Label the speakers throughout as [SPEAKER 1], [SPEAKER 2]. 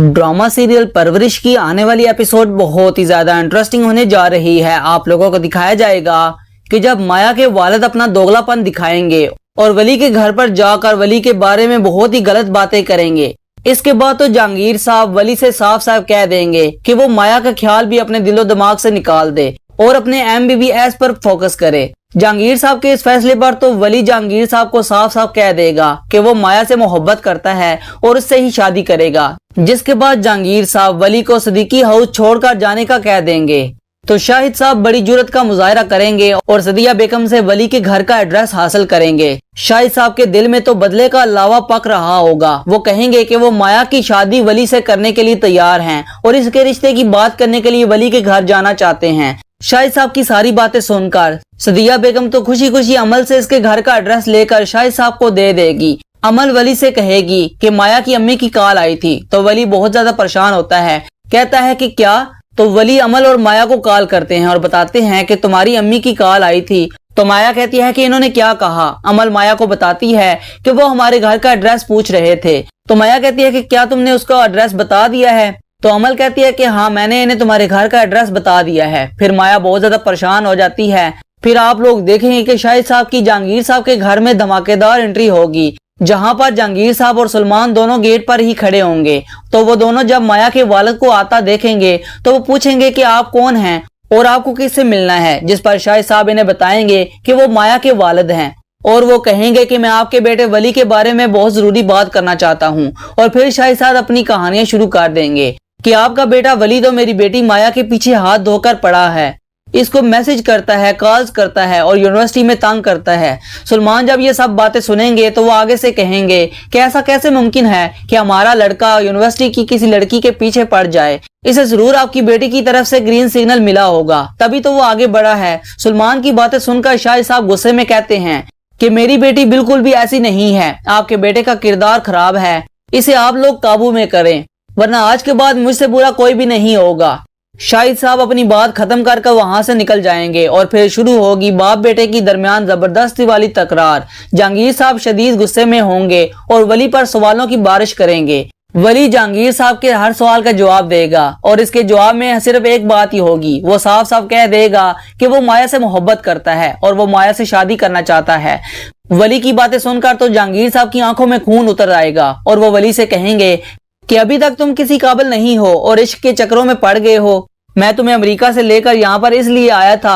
[SPEAKER 1] Drama serial परवरिश की आने वाली एपिसोड बहुत ही ज्यादा इंटरेस्टिंग होने जा रही है। आप लोगों को दिखाया जाएगा कि जब माया के वालिद अपना दोगलापन दिखाएंगे और वली के घर पर जाकर वली के बारे में बहुत ही गलत बातें करेंगे। इसके बाद तो जहांगीर साहब वली से साफ साफ कह देंगे कि वो माया का ख्याल भी अपने दिलो दिमाग से निकाल दे और अपने MBBS पर फोकस करे। जहांगीर साहब के इस फैसले पर तो वली जहांगीर साहब को साफ साफ कह देगा कि वो माया से मोहब्बत करता है और उससे ही शादी करेगा। जिसके बाद जहांगीर साहब वली को सदीकी हाउस छोड़कर जाने का कह देंगे। तो शाहिद साहब बड़ी जुर्रत का मुजाहरा करेंगे और सदिया बेगम से वली के घर का एड्रेस हासिल करेंगे। शाहिद साहब के दिल में तो बदले का लावा पक रहा होगा। वो कहेंगे कि वो माया की शादी वली से करने के लिए तैयार हैं और इसके रिश्ते की बात करने के लिए वली के घर जाना चाहते हैं। शाहिद साहब की सारी बातें सुनकर सदिया बेगम तो खुशी खुशी अमल से इसके घर का एड्रेस लेकर शाहिद साहब को दे देगी। अमल वली से कहेगी कि माया की अम्मी की कॉल आई थी। तो वली बहुत ज्यादा परेशान होता है, कहता है कि क्या। तो वली अमल और माया को कॉल करते हैं और बताते हैं कि तुम्हारी अम्मी की कॉल आई थी। तो माया कहती है कि इन्होंने क्या कहा। अमल माया को बताती है कि वो हमारे घर का एड्रेस पूछ रहे थे। तो माया कहती है कि क्या तुमने उसका एड्रेस बता दिया है। तो अमल कहती है कि हाँ, मैंने इन्हें तुम्हारे घर का एड्रेस बता दिया है। फिर माया बहुत ज्यादा परेशान हो जाती है। फिर आप लोग देखेंगे कि शाहिद साहब की जहांगीर साहब के घर में धमाकेदार एंट्री होगी, जहां पर जहांगीर साहब और सलमान दोनों गेट पर ही खड़े होंगे। तो वो दोनों जब माया के वालिद को आता देखेंगे तो वो पूछेंगे कि आप कौन हैं और आपको किससे मिलना है। जिस पर शाहिद साहब इन्हें बताएंगे कि वो माया के वालिद हैं और वो कहेंगे कि मैं आपके बेटे वली के बारे में बहुत जरूरी बात करना चाहता हूँ। और फिर शाहिद साहब अपनी कहानियां शुरू कर देंगे कि आपका बेटा वली तो मेरी बेटी माया के पीछे हाथ धोकर पड़ा है, इसको मैसेज करता है, कॉल्स करता है और यूनिवर्सिटी में तंग करता है। सलमान जब ये सब बातें सुनेंगे तो वो आगे से कहेंगे कि ऐसा कैसे मुमकिन है कि हमारा लड़का यूनिवर्सिटी की किसी लड़की के पीछे पड़ जाए, इसे जरूर आपकी बेटी की तरफ से ग्रीन सिग्नल मिला होगा, तभी तो वो आगे बढ़ा है। सलमान की बातें सुनकर शाहिद साहब गुस्से में कहते हैं कि मेरी बेटी बिल्कुल भी ऐसी नहीं है, आपके बेटे का किरदार खराब है, इसे आप लोग काबू में करें वरना आज के बाद मुझसे बुरा कोई भी नहीं होगा। शाहिद साहब अपनी बात खत्म कर वहां से निकल जाएंगे और फिर शुरू होगी बाप बेटे की दरमियान जबरदस्ती वाली तकरार। जहांगीर साहब शदीद गुस्से में होंगे और वली पर सवालों की बारिश करेंगे। वली जहांगीर साहब के हर सवाल का जवाब देगा और इसके जवाब में सिर्फ एक बात ही होगी। वो साफ साफ कह देगा कि वो माया से मोहब्बत करता है और वो माया से शादी करना चाहता है। वली की बातें सुनकर तो जहांगीर साहब की आंखों में खून उतर आएगा और वो वली से कहेंगे कि अभी तक तुम किसी काबिल नहीं हो और इश्क के चक्रों में पड़ गए हो। मैं तुम्हें अमेरिका से लेकर यहाँ पर इसलिए आया था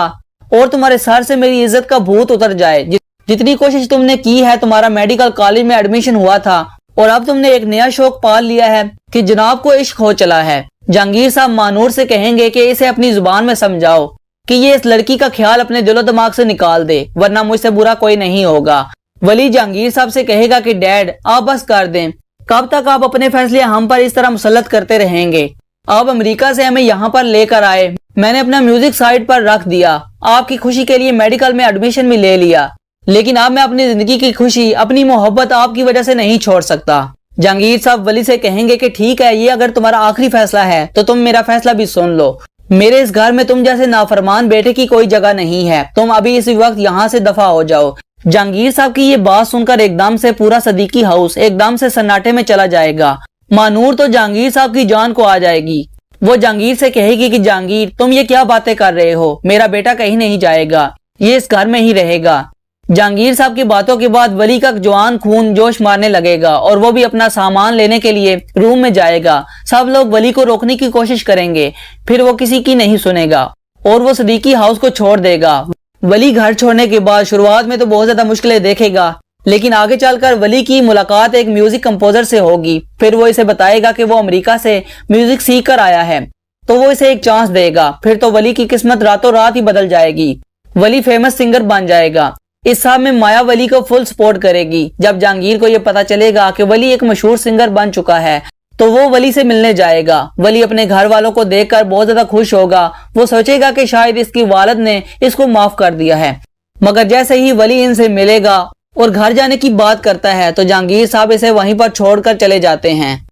[SPEAKER 1] और तुम्हारे सर से मेरी इज्जत का भूत उतर जाए। जितनी कोशिश तुमने की है, तुम्हारा मेडिकल कॉलेज में एडमिशन हुआ था और अब तुमने एक नया शौक पाल लिया है कि जनाब को इश्क हो चला है। जहांगीर साहब मानूर से कहेंगे कि इसे अपनी जुबान में समझाओ कि ये इस लड़की का ख्याल अपने दिलो दिमाग से निकाल दे वरना मुझसे बुरा कोई नहीं होगा। वली जहांगीर साहब से कहेगा कि डैड आप बस कर दें, कब तक आप अपने फैसले हम पर इस तरह मुसल्लत करते रहेंगे। आप अमेरिका से हमें यहाँ पर लेकर आए, मैंने अपना म्यूजिक साइड पर रख दिया, आपकी खुशी के लिए मेडिकल में एडमिशन भी ले लिया, लेकिन अब मैं अपनी जिंदगी की खुशी, अपनी मोहब्बत आपकी वजह से नहीं छोड़ सकता। जहांगीर साहब वली से कहेंगे कि ठीक है, ये अगर तुम्हारा आखिरी फैसला है तो तुम मेरा फैसला भी सुन लो। मेरे इस घर में तुम जैसे नाफरमान बेटे की कोई जगह नहीं है, तुम अभी इसी वक्त यहाँ से दफा हो जाओ। जहांगीर साहब की ये बात सुनकर एकदम से पूरा सदीकी हाउस एकदम से सन्नाटे में चला जाएगा। मानूर तो जहांगीर साहब की जान को आ जाएगी। वो जहांगीर से कहेगी कि जहांगीर तुम ये क्या बातें कर रहे हो, मेरा बेटा कहीं नहीं जाएगा, ये इस घर में ही रहेगा। जहांगीर साहब की बातों के बाद वली का जवान खून जोश मारने लगेगा और वो भी अपना सामान लेने के लिए रूम में जाएगा। सब लोग वली को रोकने की कोशिश करेंगे, फिर वो किसी की नहीं सुनेगा और वो सदीकी हाउस को छोड़ देगा। वली घर छोड़ने के बाद शुरुआत में तो बहुत ज्यादा मुश्किलें देखेगा, लेकिन आगे चलकर वली की मुलाकात एक म्यूजिक कंपोजर से होगी। फिर वो इसे बताएगा कि वो अमेरिका से म्यूजिक सीख कर आया है, तो वो इसे एक चांस देगा। फिर तो वली की किस्मत रातों रात ही बदल जाएगी, वली फेमस सिंगर बन जाएगा। इस सब में माया वली को फुल सपोर्ट करेगी। जब जहांगीर को ये पता चलेगा कि वली एक मशहूर सिंगर बन चुका है तो वो वली से मिलने जाएगा। वली अपने घर वालों को देखकर बहुत ज्यादा खुश होगा। वो सोचेगा कि शायद इसकी वालिद ने इसको माफ कर दिया है, मगर जैसे ही वली इनसे मिलेगा और घर जाने की बात करता है तो जहांगीर साहब इसे वहीं पर छोड़कर चले जाते हैं।